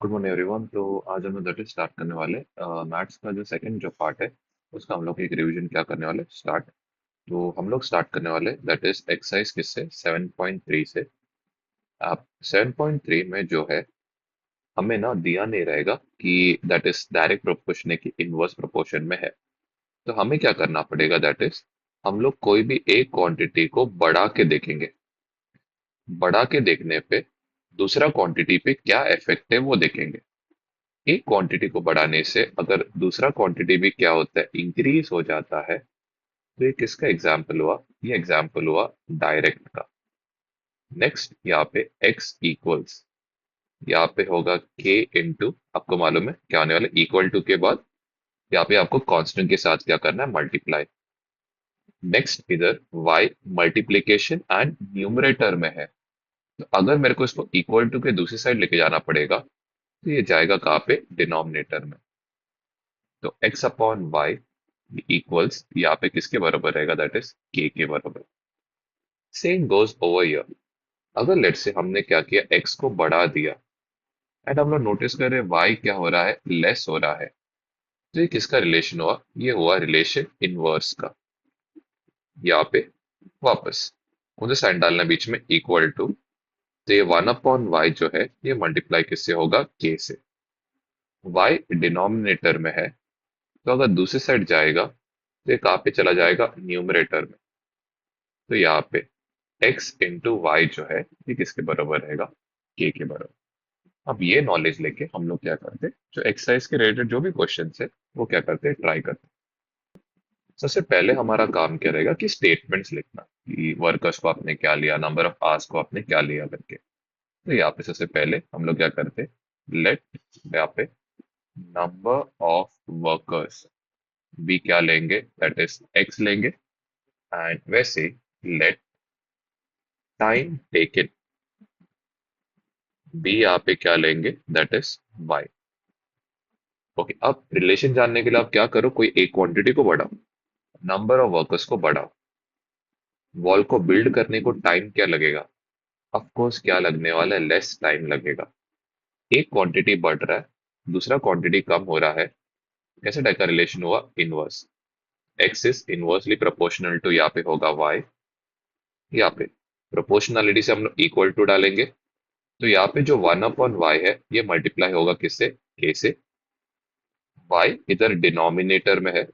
Good morning everyone. तो आज हम लोग दैट इज स्टार्ट करने वाले मैथ्स का जो सेकंड जो पार्ट है उसका हम लोग एक रिवीजन क्या करने वाले स्टार्ट। तो हम लोग स्टार्ट करने वाले दैट इज एक्सरसाइज किससे 7.3 से। आप 7.3 में जो है हमें ना दिया नहीं रहेगा कि दैट इज डायरेक्ट प्रोपोर्शन है कि इनवर्स प्रोपोर्शन में है। तो हमें क्या करना पड़ेगा दैट इज हम लोग कोई भी एक क्वांटिटी को बढ़ा के देखेंगे। बढ़ा के देखने पे दूसरा क्वांटिटी पे क्या इफेक्ट है वो देखेंगे। एक क्वांटिटी को बढ़ाने से अगर दूसरा क्वांटिटी भी क्या होता है इंक्रीज हो जाता है। तो ये किसका एग्जाम्पल हुआ? ये एग्जाम्पल हुआ डायरेक्ट का। नेक्स्ट यहाँ पे x इक्वल्स, यहाँ पे होगा k इंटू, आपको मालूम है क्या आने वाला इक्वल टू के बाद यहाँ पे आपको कांस्टेंट के साथ क्या करना है मल्टीप्लाई। नेक्स्ट इधर y मल्टीप्लीकेशन एंड न्यूमरेटर में है। तो अगर मेरे को इसको इक्वल टू के दूसरी साइड लेके जाना पड़ेगा तो ये जाएगा कहाँ पे डिनोमिनेटर में। तो x अपॉन वाई इक्वल्स यहाँ पे किसके बराबर रहेगा? दैट इज k के बराबर। Same goes over here. अगर लेट से हमने क्या किया x को बढ़ा दिया एंड हम लोग नोटिस कर रहे हैं y क्या हो रहा है लेस हो रहा है। तो ये किसका रिलेशन हुआ? ये हुआ रिलेशन इनवर्स का। यहाँ पे वापस मुझे साइन डालना है बीच में इक्वल टू। तो ये 1/y जो है ये मल्टीप्लाई किससे होगा? k से। y डिनोमिनेटर में है तो अगर दूसरी साइड जाएगा तो ये कहाँ पे चला जाएगा? न्यूमरेटर में। तो यहाँ पे x इंटू वाई जो है ये किसके बराबर रहेगा? k के बराबर। अब ये नॉलेज लेके हम लोग क्या करते, जो एक्सरसाइज के रिलेटेड जो भी क्वेश्चन है वो क्या करते, ट्राई करते। सबसे पहले हमारा काम क्या रहेगा कि स्टेटमेंट्स लिखना कि वर्कर्स को आपने क्या लिया, नंबर ऑफ आवर्स को आपने क्या लिया करके। तो यहाँ पे सबसे पहले हम लोग क्या करते, लेट यहाँ पे नंबर ऑफ वर्कर्स भी क्या लेंगे? दैट इज x लेंगे। एंड वैसे लेट टाइम टेकन बी यहाँ पे क्या लेंगे? That is y। ओके, अब रिलेशन जानने के लिए आप क्या करो, कोई एक क्वांटिटी को बढ़ाओ, नंबर ऑफ वर्कर्स को बढ़ाओ। वॉल को बिल्ड करने को टाइम क्या लगेगा? ऑफ कोर्स क्या लगने वाला है? लेस टाइम लगेगा। एक क्वांटिटी बढ़ रहा है, दूसरा क्वांटिटी कम हो रहा है। कैसे टाइप का रिलेशन हुआ? Inverse. X is inversely proportional to, यहाँ पे होगा y। यहाँ पे प्रोपोर्शनलिटी से हम लोग इक्वल टू डालेंगे। तो यहाँ पे जो 1/y है ये मल्टीप्लाई होगा किससे? k से। y इधर डिनोमिनेटर में है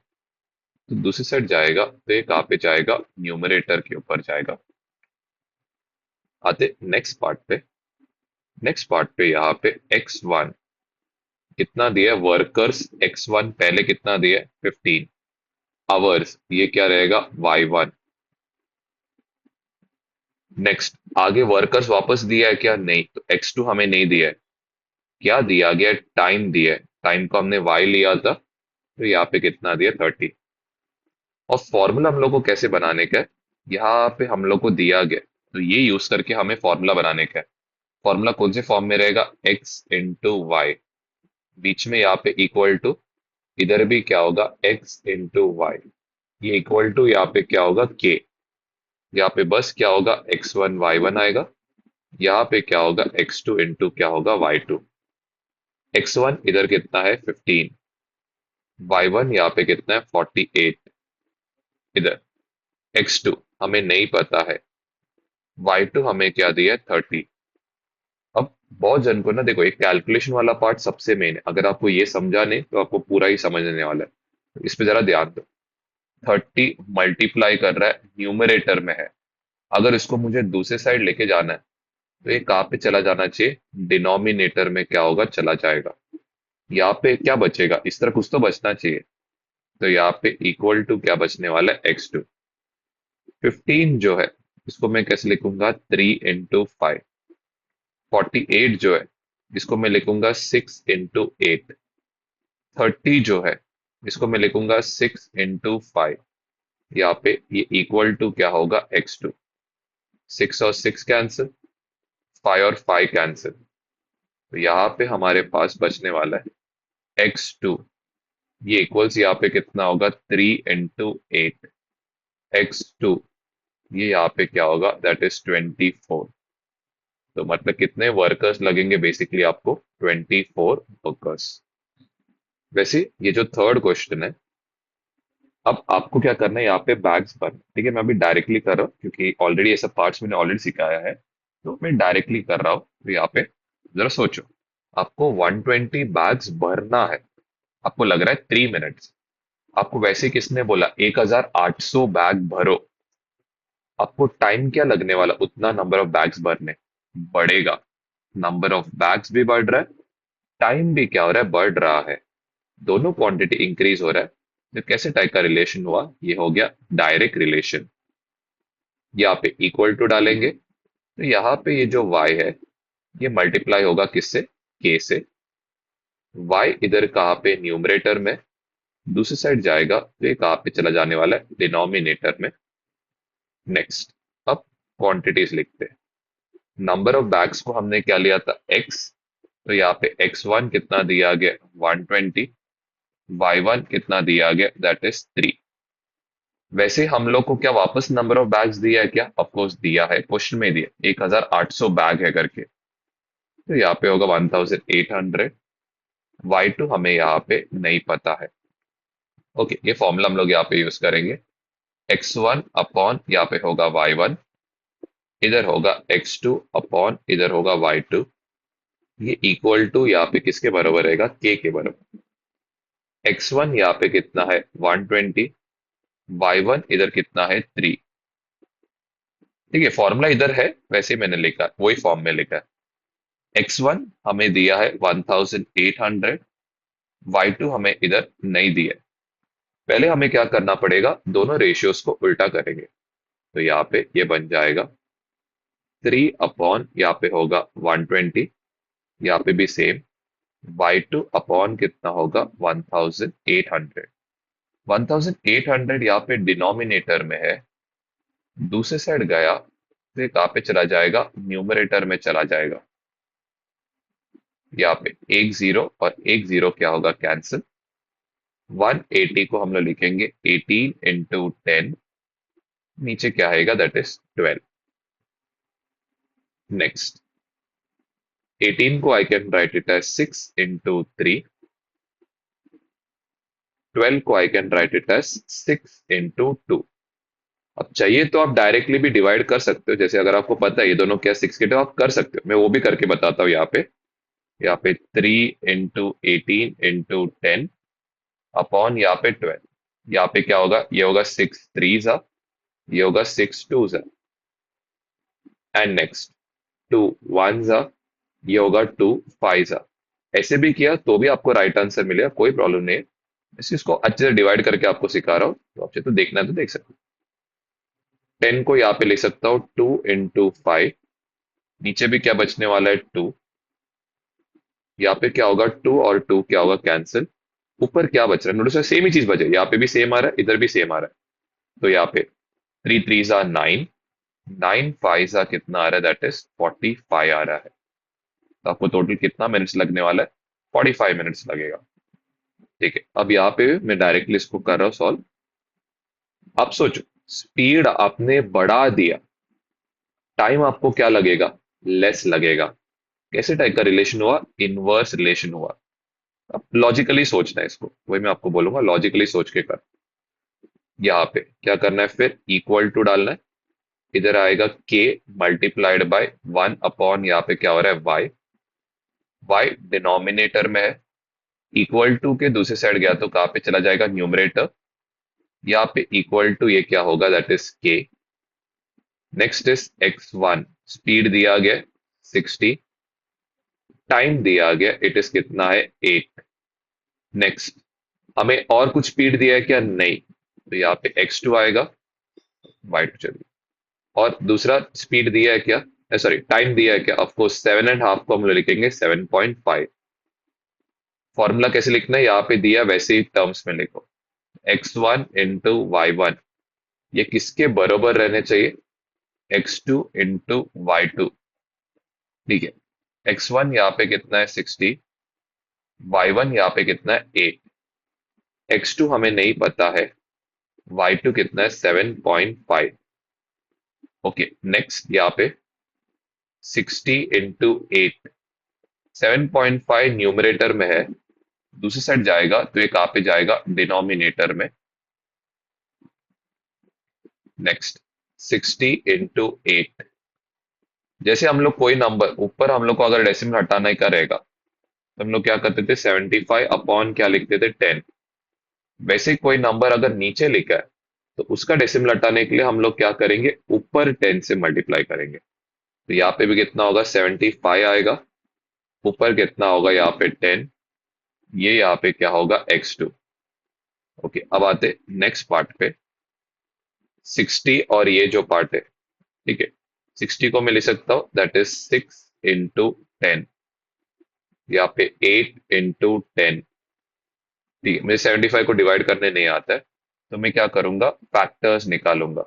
तो दूसरी साइड जाएगा तो ये कहाँ पे जाएगा? न्यूमरेटर के ऊपर जाएगा। आते नेक्स्ट पार्ट पे। नेक्स्ट पार्ट पे यहाँ पे x1 कितना दिया है? वर्कर्स x1 पहले कितना दिया है? 15 आवर्स, ये क्या रहेगा? y1। नेक्स्ट आगे वर्कर्स वापस दिया है क्या? नहीं, तो x2 हमें नहीं दिया है। क्या दिया गया? टाइम दिया है। टाइम को हमने y लिया था तो यहाँ पे कितना दिया? 30। और फॉर्मूला हम लोग को कैसे बनाने का है? यहाँ पे हम लोग को दिया गया तो ये यूज करके हमें फॉर्मूला बनाने का है। फॉर्मूला कौन से फॉर्म में रहेगा? x इंटू वाई, बीच में यहाँ पे इक्वल टू, इधर भी क्या होगा? x इंटू वाई, ये इक्वल टू यहाँ पे क्या होगा? k। यहाँ पे बस क्या होगा? x1 y1 आएगा। यहाँ पे क्या होगा? x2 इंटू क्या होगा? y2। x1 इधर कितना है? 15। y1 यहाँ पे कितना है? 48। इधर x2 हमें नहीं पता है। y2 हमें क्या दिया है? 30। अब बहुत जन को ना देखो, एक कैलकुलेशन वाला पार्ट सबसे मेन है। अगर आपको ये समझा नहीं तो आपको पूरा ही समझने वाला है, तो इस पे जरा ध्यान दो। 30 मल्टीप्लाई कर रहा है, न्यूमरेटर में है। अगर इसको मुझे दूसरे साइड लेके जाना है तो ये कहाँ पे चला जाना चाहिए? डिनोमिनेटर में क्या होगा? चला जाएगा। यहाँ पे क्या बचेगा? इस तरह कुछ तो बचना चाहिए। तो यहाँ पे इक्वल टू क्या बचने वाला है? x2। 15 जो है इसको मैं कैसे लिखूंगा? 3 इंटू 5। 48 जो है इसको मैं लिखूंगा 6 इंटू 8। 30 जो है इसको मैं लिखूंगा 6 इंटू 5। यहाँ पे ये इक्वल टू क्या होगा? x2। 6 और 6 कैंसिल, 5 और 5 कैंसिल। तो यहाँ पे हमारे पास बचने वाला है x2। ये इक्वल्स यहाँ पे कितना होगा? 3 इंटू 8। x2 ये यहाँ पे क्या होगा? That is 24। तो मतलब कितने वर्कर्स लगेंगे बेसिकली आपको? 24 वर्कर्स। वैसे ये जो थर्ड क्वेश्चन है, अब आपको क्या करना है यहाँ पे बैग्स भरना। ठीक है, मैं अभी डायरेक्टली कर रहा हूँ क्योंकि ऑलरेडी ये सब पार्ट्स मैंने ऑलरेडी सिखाया है, तो मैं डायरेक्टली कर रहा हूँ। तो यहाँ पे जरा सोचो, आपको 120 बैग्स भरना है, आपको लग रहा है 3 मिनट्स। आपको वैसे किसने बोला 1800 बैग भरो? आपको टाइम क्या लगने वाला उतना नंबर ऑफ बैग्स भरने? बढ़ेगा, नंबर ऑफ बैग्स भी बढ़ रहा है, टाइम भी क्या हो रहा है, बढ़ रहा है। दोनों क्वांटिटी इंक्रीज हो रहा है। तो कैसे टाइप का रिलेशन हुआ? ये हो गया डायरेक्ट रिलेशन। यहाँ पे इक्वल टू डालेंगे, तो यहाँ पे ये जो y है, ये मल्टीप्लाई होगा किससे? k से। y इधर कहाँ पे? न्यूमरेटर में। दूसरी साइड जाएगा तो ये कहाँ पे चला जाने वाला है? डिनोमिनेटर में। नेक्स्ट, अब क्वांटिटीज लिखते हैं। नंबर ऑफ बैग्स को हमने क्या लिया था? x। तो यहाँ पे x1 कितना दिया गया? 120। y1 कितना दिया गया? That is 3। वैसे हम लोग को क्या वापस नंबर ऑफ बैग्स दिया है क्या? ऑफकोर्स दिया है, क्वेश्चन में दिया 1800 बैग है करके। तो यहाँ पे होगा 1800। y2 हमें यहाँ पे नहीं पता है। ओके, ये फॉर्मूला हम लोग यहाँ पे यूज करेंगे। x1 अपॉन यहाँ पे होगा y1, इधर होगा x2 अपॉन इधर होगा y2। ये इक्वल टू यहाँ पे किसके बराबर रहेगा? k के बराबर। x1 यहाँ पे कितना है? 120। y1 इधर कितना है? 3। ठीक है, फॉर्मूला इधर है, वैसे ही मैंने लिखा, वही फॉर्म में लिखा है। x1 हमें दिया है 1800, y2 हमें इधर नहीं दिया है। पहले हमें क्या करना पड़ेगा? दोनों रेशियोज को उल्टा करेंगे। तो यहाँ पे ये बन जाएगा 3 अपॉन यहाँ पे होगा 120, यहाँ पे भी सेम। y2 अपॉन कितना होगा? 1800। 1800 यहाँ पे डिनोमिनेटर में है, दूसरे साइड गया तो ये कहाँ पे चला जाएगा? न्यूमरेटर में चला जाएगा। यहाँ पे एक जीरो और एक जीरो क्या होगा? कैंसिल। 180 को हम लोग लिखेंगे 18 इंटू 10, नीचे क्या आएगा? That is 12। नेक्स्ट, 18 को I can write it as 6 into 3, 12 को I can write it as 6 into 2। अब चाहिए तो आप डायरेक्टली भी डिवाइड कर सकते हो, जैसे अगर आपको पता है ये दोनों क्या 6 के, तो आप कर सकते हो, मैं वो भी करके बताता हूँ। यहाँ पे 3 इंटू 18 इंटू 10 अपॉन यहाँ पे 12। यहाँ पे क्या होगा? ये होगा 6 3 ये होगा 6 2 एंड नेक्स्ट 2 1 ये होगा 2 5। ऐसे भी किया तो भी आपको राइट आंसर मिलेगा, कोई प्रॉब्लम नहीं है। इस चीज को अच्छे से डिवाइड करके आपको सिखा रहा हूँ, तो आपसे तो देखना है तो देख सकते हो। 10 को यहाँ पे लिख सकता हूँ 2 इंटू 5, नीचे भी क्या बचने वाला है? 2। यहाँ पे क्या होगा? 2 और 2 क्या होगा? कैंसिल। ऊपर क्या बच रहा है? नोटिस सेम ही चीज बचे, यहाँ पे भी सेम आ रहा है, इधर भी सेम आ रहा है। तो यहाँ पे 3 3 9, 9 5 कितना आ रहा है? दैट इज 45 आ रहा है। तो आपको टोटल कितना मिनट्स लगने वाला है? 45 मिनट्स लगेगा। ठीक है, अब यहाँ पे मैं डायरेक्टली इसको कर रहा हूँ सॉल्व। अब सोचो, स्पीड आपने बढ़ा दिया, टाइम आपको क्या लगेगा? लेस लगेगा। कैसे टाइप का रिलेशन हुआ? इनवर्स रिलेशन हुआ। अब लॉजिकली सोचना है इसको, वही मैं आपको बोलूंगा, लॉजिकली सोच के कर। यहाँ पे क्या करना है? फिर इक्वल टू डालना है, इधर आएगा k मल्टीप्लाइड बाय 1 अपॉन यहाँ पे क्या हो रहा है? y डिनोमिनेटर में है, इक्वल टू के दूसरे साइड गया तो कहाँ पे चला जाएगा? न्यूमरेटर। यहाँ पे इक्वल टू ये क्या होगा? That is k। Next is x1, speed दिया गया 60, टाइम दिया गया इट इज कितना है? 8। नेक्स्ट, हमें और कुछ स्पीड दिया है क्या? नहीं। तो यहाँ पे x2 आएगा, y2 चलिए। और दूसरा स्पीड दिया है क्या? सॉरी, टाइम दिया है क्या? ऑफकोर्स 7.5 को हम लोग लिखेंगे 7.5। फॉर्मूला कैसे लिखना है? यहाँ पे दिया वैसे ही टर्म्स में लिखो। x1 इंटू y1, ये किसके बराबर रहने चाहिए? x2 into y2। ठीक है, x1 यहाँ पे कितना है? 60। y1 यहाँ पे कितना है? 8। x2 हमें नहीं पता है, y2 कितना है? 7.5। ओके, नेक्स्ट यहाँ पे 60 × 8, 7.5 न्यूमरेटर में है, दूसरी साइड जाएगा तो ये कहाँ पे जाएगा, डिनोमिनेटर में। नेक्स्ट, 60 × 8, जैसे हम लोग कोई नंबर ऊपर हम लोग को अगर डेसिमल हटाना ही का रहेगा तो हम लोग क्या करते थे, 75 अपॉन क्या लिखते थे, 10। वैसे ही कोई नंबर अगर नीचे लिखा है तो उसका डेसिमल हटाने के लिए हम लोग क्या करेंगे, ऊपर 10 से मल्टीप्लाई करेंगे। तो यहाँ पे भी कितना होगा, 75 आएगा, ऊपर कितना होगा यहाँ पे 10, ये यहाँ पे क्या होगा, x2। ओके, अब आते नेक्स्ट पार्ट पे, 60 और ये जो पार्ट है, ठीक है, 60 को मैं लिख सकता हूँ दैट इज 6 × 10, यहाँ पे 8 × 10। ठीक है, मुझे 75 को डिवाइड करने नहीं आता है, तो मैं क्या करूंगा, फैक्टर्स निकालूंगा।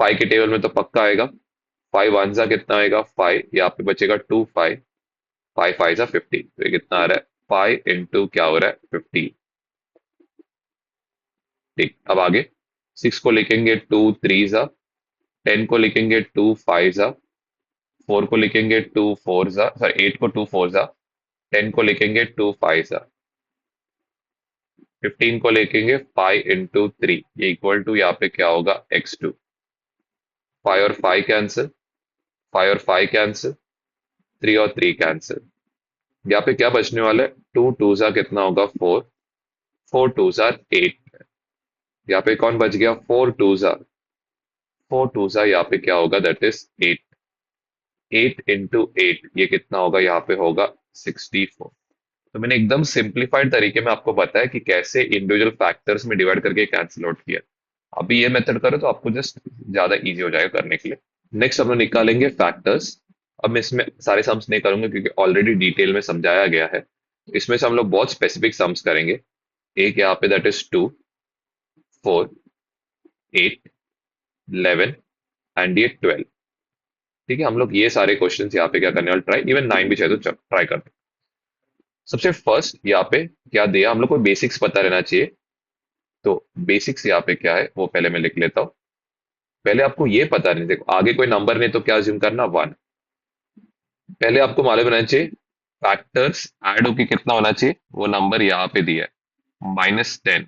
5 के टेबल में तो पक्का आएगा, 5 वन जा कितना आएगा, 5, यहाँ पे बचेगा 2 5, 5 5 जा 50, तो ये कितना आ रहा है, 5 इंटू क्या हो रहा है, 50। ठीक, अब आगे 6 को लिखेंगे 2 3 जा, 10 को लिखेंगे 2 5 जा, 4 को लिखेंगे 2 4 जा, सॉरी 8 को 2 4 जा, 10 को लिखेंगे 2 5 जा, 15 को लिखेंगे 5 × 3, ये इक्वल टू यहाँ पे क्या होगा, x2। 5 और 5 कैंसिल, 5 और 5 कैंसिल, 3 और 3 कैंसिल, यहाँ पे क्या बचने वाला है, 2 2 जा कितना होगा, 4, 4 2 जा 8, यहाँ पे कौन बच गया, 4 2 जा, 4 2 जा यहाँ पे क्या होगा, दैट इज 8। 8 × 8 ये कितना होगा, यहाँ पे होगा 64। तो मैंने एकदम सिंप्लीफाइड तरीके में आपको बताया कि कैसे इंडिविजुअल फैक्टर्स में डिवाइड करके कैंसिल आउट किया। अभी ये मेथड करो तो आपको जस्ट ज्यादा इजी हो जाएगा करने के लिए। नेक्स्ट हम लोग निकालेंगे फैक्टर्स। अब मैं इसमें सारे सम्स नहीं करूंगा क्योंकि ऑलरेडी डिटेल में समझाया गया है। इसमें से हम लोग बहुत स्पेसिफिक सम्स करेंगे। एक यहाँ पे दैट इज 2 4 8 11 एंड ये 12। ठीक है, हम लोग ये सारे क्वेश्चंस यहाँ पे क्या करने वाले, ट्राई, इवन 9 भी चाहे तो ट्राई करते हैं। सबसे फर्स्ट यहाँ पे क्या दिया, हम लोग को बेसिक्स पता रहना चाहिए। तो बेसिक्स यहाँ पे क्या है वो पहले मैं लिख लेता हूँ। पहले आपको ये पता नहीं, देखो आगे कोई नंबर नहीं तो क्या अज्यूम करना, 1। पहले आपको मालूम होना चाहिए फैक्टर्स ऐड होके कितना होना चाहिए, वो नंबर यहाँ पे दिया है -10।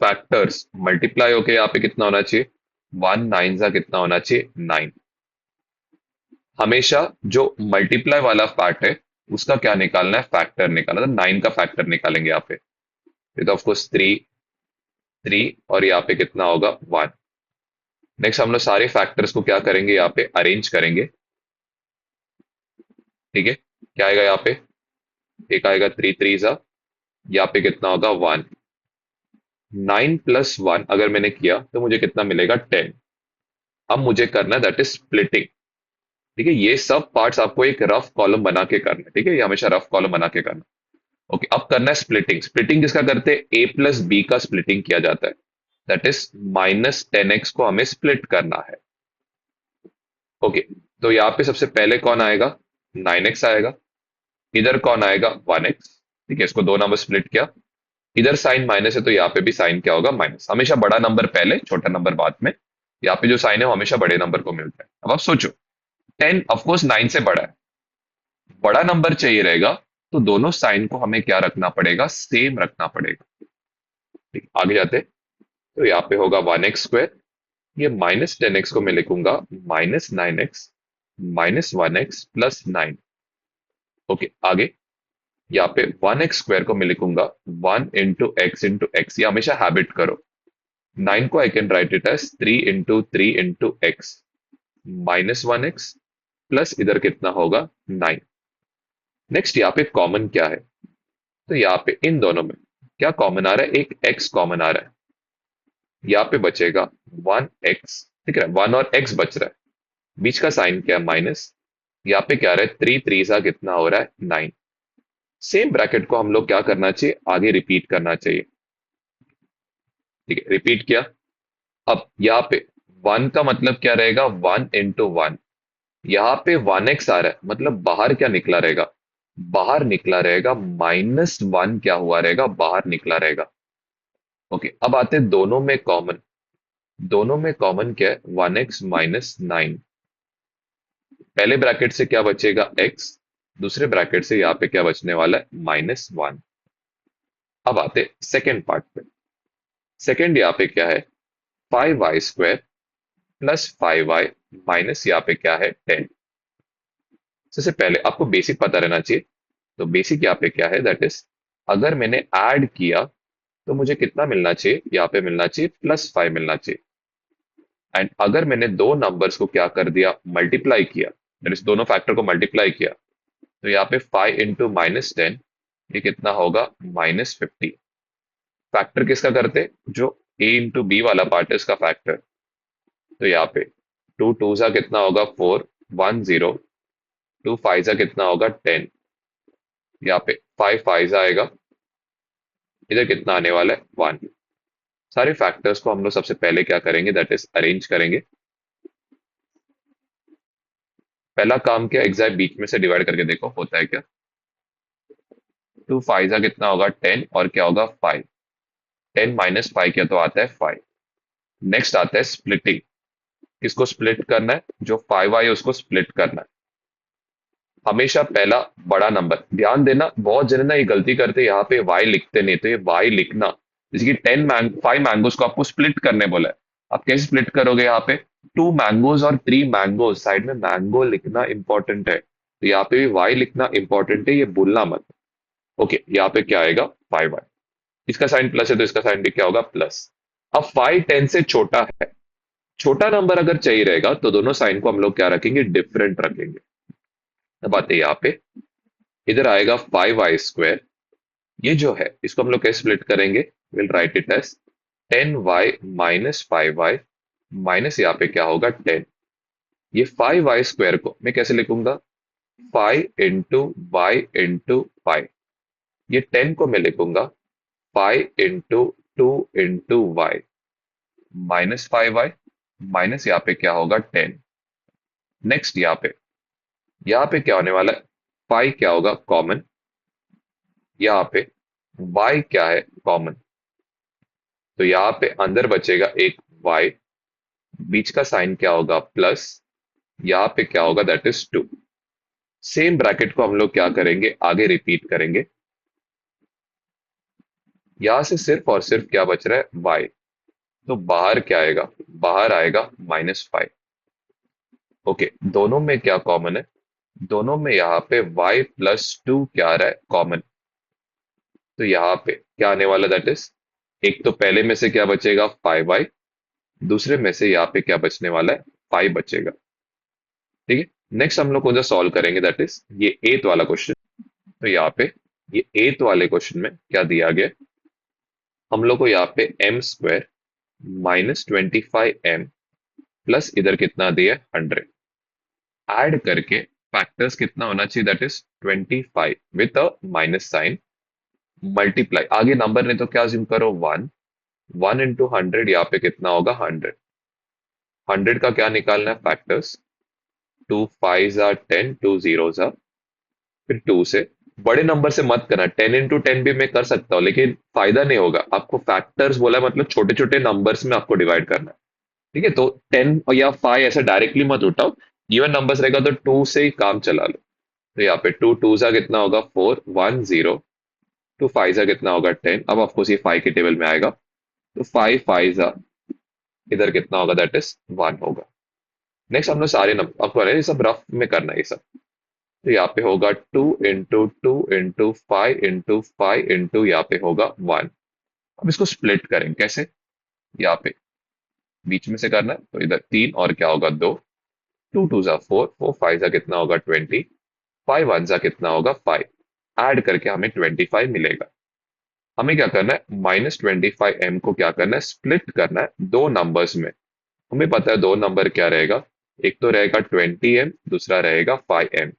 फैक्टर्स मल्टीप्लाई होके यहाँ पे कितना होना चाहिए, 1 9 सा कितना होना चाहिए, 9। हमेशा जो मल्टीप्लाई वाला पार्ट है उसका क्या निकालना है, फैक्टर निकालना, तो 9 का फैक्टर निकालेंगे यहाँ पे। ये तो ऑफकोर्स 3 3 और यहाँ पे कितना होगा, 1। नेक्स्ट हम लोग सारे फैक्टर्स को क्या करेंगे, यहाँ पे अरेंज करेंगे। ठीक है, क्या आएगा यहाँ पे, एक आएगा 3 3 सा, यहाँ पे कितना होगा, 1। 9 + 1 अगर मैंने किया तो मुझे कितना मिलेगा, 10। अब मुझे करना है दैट इज स्प्लिटिंग। ठीक है, ये सब पार्ट्स आपको एक रफ कॉलम बना के करना है। ठीक है, ये हमेशा रफ कॉलम बना के करना। ओके, अब करना है स्प्लिटिंग। स्प्लिटिंग किसका करते हैं, a + b का स्प्लिटिंग किया जाता है। दैट इज -10x को हमें स्प्लिट करना है। ओके, तो यहाँ पे सबसे पहले कौन आएगा, 9x आएगा। इधर कौन आएगा, 1x। ठीक है, इसको दो नंबर स्प्लिट किया। इधर साइन माइनस है तो यहाँ पे भी साइन क्या होगा, माइनस। हमेशा बड़ा नंबर पहले, छोटा नंबर बाद में। यहाँ पे जो साइन है वो हमेशा बड़े नंबर को मिलता है। अब आप सोचो, 10 ऑफकोर्स 9 से बड़ा है, बड़ा नंबर चाहिए रहेगा, तो दोनों साइन को हमें क्या रखना पड़ेगा, सेम रखना पड़ेगा। ठीक, आगे जाते, तो यहाँ पे होगा 1x²। ये -10x को मैं लिखूंगा -9x -1x + 9। ओके, आगे यहाँ पे 1x² को मैं लिखूंगा 1 × x ये हमेशा हैबिट करो। 9 को I can write it as 3 × 3 × x -1x plus इधर कितना होगा, 9। नेक्स्ट यहाँ पे कॉमन क्या है, तो यहाँ पे इन दोनों में क्या कॉमन आ रहा है, एक x कॉमन आ रहा है। यहाँ पे बचेगा 1x। ठीक है, 1 और x बच रहा है, बीच का साइन क्या है, माइनस। यहाँ पे क्या आ रहा है, 3 3 सा कितना हो रहा है, 9। सेम ब्रैकेट को हम लोग क्या करना चाहिए, आगे रिपीट करना चाहिए। ठीक है, रिपीट किया। अब यहाँ पे 1 का मतलब क्या रहेगा, 1 × 1। यहाँ पे 1x आ रहा है, मतलब बाहर क्या निकला रहेगा, बाहर निकला रहेगा -1 क्या हुआ रहेगा, बाहर निकला रहेगा। ओके, अब आते हैं दोनों में कॉमन। दोनों में कॉमन क्या है? 1x-9। पहले ब्रैकेट से क्या बचेगा? x। दूसरे ब्रैकेट से यहाँ पे क्या बचने वाला है? -1। अब आते सेकेंड पार्ट पे। सेकेंड यहाँ पे क्या है? 5y² प्लस 5y माइनस यहाँ पे क्या है? 10। सबसे पहले आपको बेसिक पता रहना चाहिए। तो बेसिक यहाँ पे क्या है? दैट इज, अगर मैंने ऐड किया तो मुझे कितना मिलना चाहिए? यहाँ पे मिलना चाहिए +5 मिलना चाहिए। एंड अगर मैंने दो नंबर्स को क्या कर दिया? मल्टीप्लाई किया, दैट इज दोनों फैक्टर को मल्टीप्लाई किया, तो यहाँ पे 5 इंटू -10, ये कितना होगा? -50। फैक्टर किसका करते? जो a इंटू बी वाला पार्ट है इसका फैक्टर। तो यहाँ पे 2 2 सा कितना होगा? 4, 1 0। 2 5 सा कितना होगा? 10। यहाँ पे 5 5 सा आएगा, इधर कितना आने वाला है? 1। सारे फैक्टर्स को हम लोग सबसे पहले क्या करेंगे? दैट इज अरेंज करेंगे। पहला काम क्या? एग्जैक्ट बीच में से डिवाइड करके देखो होता है क्या। 2 5 सा कितना होगा? 10, और क्या होगा? 5। 10 -5 क्या तो आता है 5। नेक्स्ट आता है स्प्लिटिंग। किसको स्प्लिट करना है? जो 5 है उसको स्प्लिट करना है। हमेशा पहला बड़ा नंबर, ध्यान देना, बहुत जने ना ये गलती करते, यहाँ पे y लिखते नहीं, तो ये y लिखना। जैसे कि 5 मैंगोज को आपको स्प्लिट करने बोला है। आप कैसे स्प्लिट करोगे? यहाँ पे 2 मैंगोज और 3 मैंगोज, साइड में मैंगो लिखना इंपॉर्टेंट है, तो यहाँ पे भी y लिखना इंपॉर्टेंट है, ये भूलना मत। ओके, यहाँ पे क्या आएगा? 5y। इसका साइन प्लस है तो इसका साइन भी क्या होगा? प्लस। अब 5 10 से छोटा है। छोटा नंबर अगर चाहिए रहेगा तो दोनों साइन को हम लोग क्या रखेंगे? डिफरेंट रखेंगे। अब आते हैं यहाँ पे, इधर आएगा 5y²। ये जो है इसको हम लोग कैसे स्प्लिट करेंगे? Will write it as 10y minus 5y minus यहाँ पे क्या होगा? 10। ये 5y² को मैं कैसे लिखूंगा? 5 इंटू वाई इंटू 5। ये 10 को मैं लिखूंगा 5 into 2 into y minus 5y minus यहाँ पे क्या होगा? 10। नेक्स्ट यहाँ पे क्या होने वाला है? 5 क्या होगा? कॉमन। यहाँ पे y क्या है? कॉमन। तो यहाँ पे अंदर बचेगा एक y, बीच का साइन क्या होगा? प्लस। यहाँ पे क्या होगा? That is 2। सेम ब्रैकेट को हम लोग क्या करेंगे? आगे रिपीट करेंगे। यहां से सिर्फ और सिर्फ क्या बच रहा है? y। तो बाहर क्या आएगा? बाहर आएगा -5। ओके, दोनों में क्या कॉमन है? दोनों में यहाँ पे y+2 क्या आ रहा है? कॉमन। तो यहाँ पे क्या आने वाला? दैट इज, एक तो पहले में से क्या बचेगा? 5y। दूसरे में से यहाँ पे क्या बचने वाला है? 5 बचेगा। ठीक है, नेक्स्ट हम लोग को जो सॉल्व करेंगे दैट इज ये एथ वाला क्वेश्चन। तो यहाँ पे ये एथ वाले क्वेश्चन में क्या दिया गया? हम लोग को यहाँ पे m² -25m प्लस इधर कितना दिया? 100। ऐड करके फैक्टर्स कितना होना चाहिए? That is 25 with a minus sign, multiply आगे नंबर ने तो क्या ज्यूम करो? 1। 1 इंटू 100 यहाँ पे कितना होगा? 100। 100 का क्या निकालना है? फैक्टर्स। 2 5 आर 10, 2 जीरोस आर, फिर 2 से बड़े नंबर से मत करना। 10 इंटू 10 भी मैं कर सकता हूँ लेकिन फायदा नहीं होगा। आपको फैक्टर्स बोला है मतलब छोटे छोटे नंबर्स में आपको डिवाइड करना है। ठीक है, तो 10 या 5 ऐसे डायरेक्टली मत उठाओ। इवन नंबर्स रहेगा तो 2 से ही काम चला लो। तो यहाँ पे 2 2 सा कितना होगा? 4, 1 0। 2 5 सा कितना होगा? 10। अब ऑफकोर्स ये 5 के टेबल में आएगा, तो 5 5 सा इधर कितना होगा? दैट इज 1 होगा। नेक्स्ट हम लोग सारे नंबर आपको ये सब रफ में करना है ये सब। तो यहाँ पे होगा 2 इंटू 2 इंटू 5 इंटू 5 इंटू यहाँ पे होगा 1। अब इसको स्प्लिट करें कैसे? यहाँ पे बीच में से करना है, तो इधर 3 और क्या होगा? 2। 2 2 सा 4, 4 5 सा कितना होगा? 20। 5 1 सा कितना होगा? 5। ऐड करके हमें 25 मिलेगा। हमें क्या करना है? -25m को क्या करना है? स्प्लिट करना है दो नंबर्स में। हमें पता है दो नंबर क्या रहेगा? एक तो रहेगा 20m, दूसरा रहेगा 5m।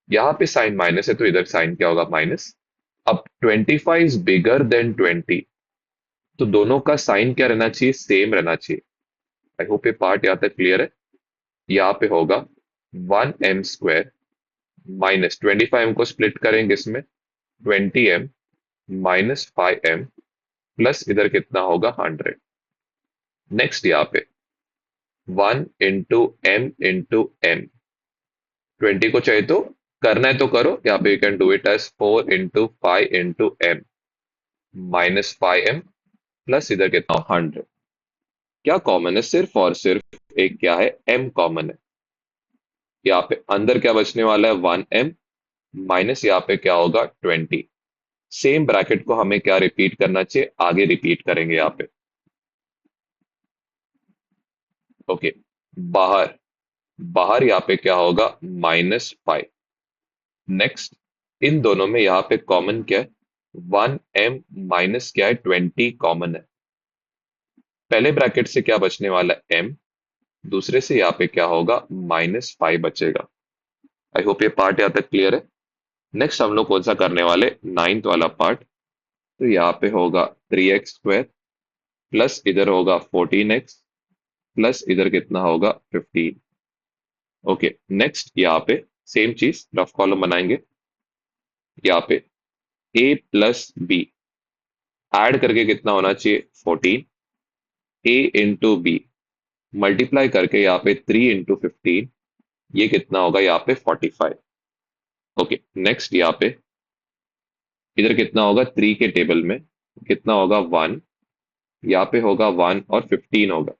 यहाँ पे साइन माइनस है तो इधर साइन क्या होगा? माइनस। अब 25 इज बिगर देन 20, तो दोनों का साइन क्या रहना चाहिए? सेम रहना चाहिए। आई होप ये पार्ट यहाँ तक क्लियर है। यहाँ पे होगा 1m² -25m को स्प्लिट करेंगे इसमें 20m -5m प्लस इधर कितना होगा? 100। नेक्स्ट यहाँ पे 1 इंटू एम, 20 को चाहिए तो करना है तो करो, यहाँ पे you can do it as 4 into 5 into m -5m plus इधर कितना 100। क्या कॉमन है? सिर्फ और सिर्फ एक क्या है, m कॉमन है। यहाँ पे अंदर क्या बचने वाला है, 1m माइनस यहाँ पे क्या होगा 20। सेम ब्रैकेट को हमें क्या रिपीट करना चाहिए, आगे रिपीट करेंगे यहाँ पे। ओके, बाहर बाहर यहाँ पे क्या होगा, -5। नेक्स्ट, इन दोनों में यहाँ पे कॉमन क्या है, 1m माइनस क्या है 20 कॉमन है। पहले ब्रैकेट से क्या बचने वाला है, m। दूसरे से यहाँ पे क्या होगा, -5 बचेगा। आई होप ये पार्ट यहाँ तक क्लियर है। नेक्स्ट हम लोग कौन सा करने वाले, नाइन्थ वाला पार्ट। तो यहाँ पे होगा 3x² प्लस इधर होगा 14x प्लस इधर कितना होगा 15। ओके, नेक्स्ट यहाँ पे सेम चीज रफ कॉलम बनाएंगे। यहाँ पे a प्लस बी ऐड करके कितना होना चाहिए 14, a इंटू बी मल्टीप्लाई करके यहाँ पे 3 इंटू 15, ये कितना होगा यहाँ पे 45। ओके, नेक्स्ट यहाँ पे इधर कितना होगा 3 के टेबल में कितना होगा 1, यहाँ पे होगा 1 और 15 होगा।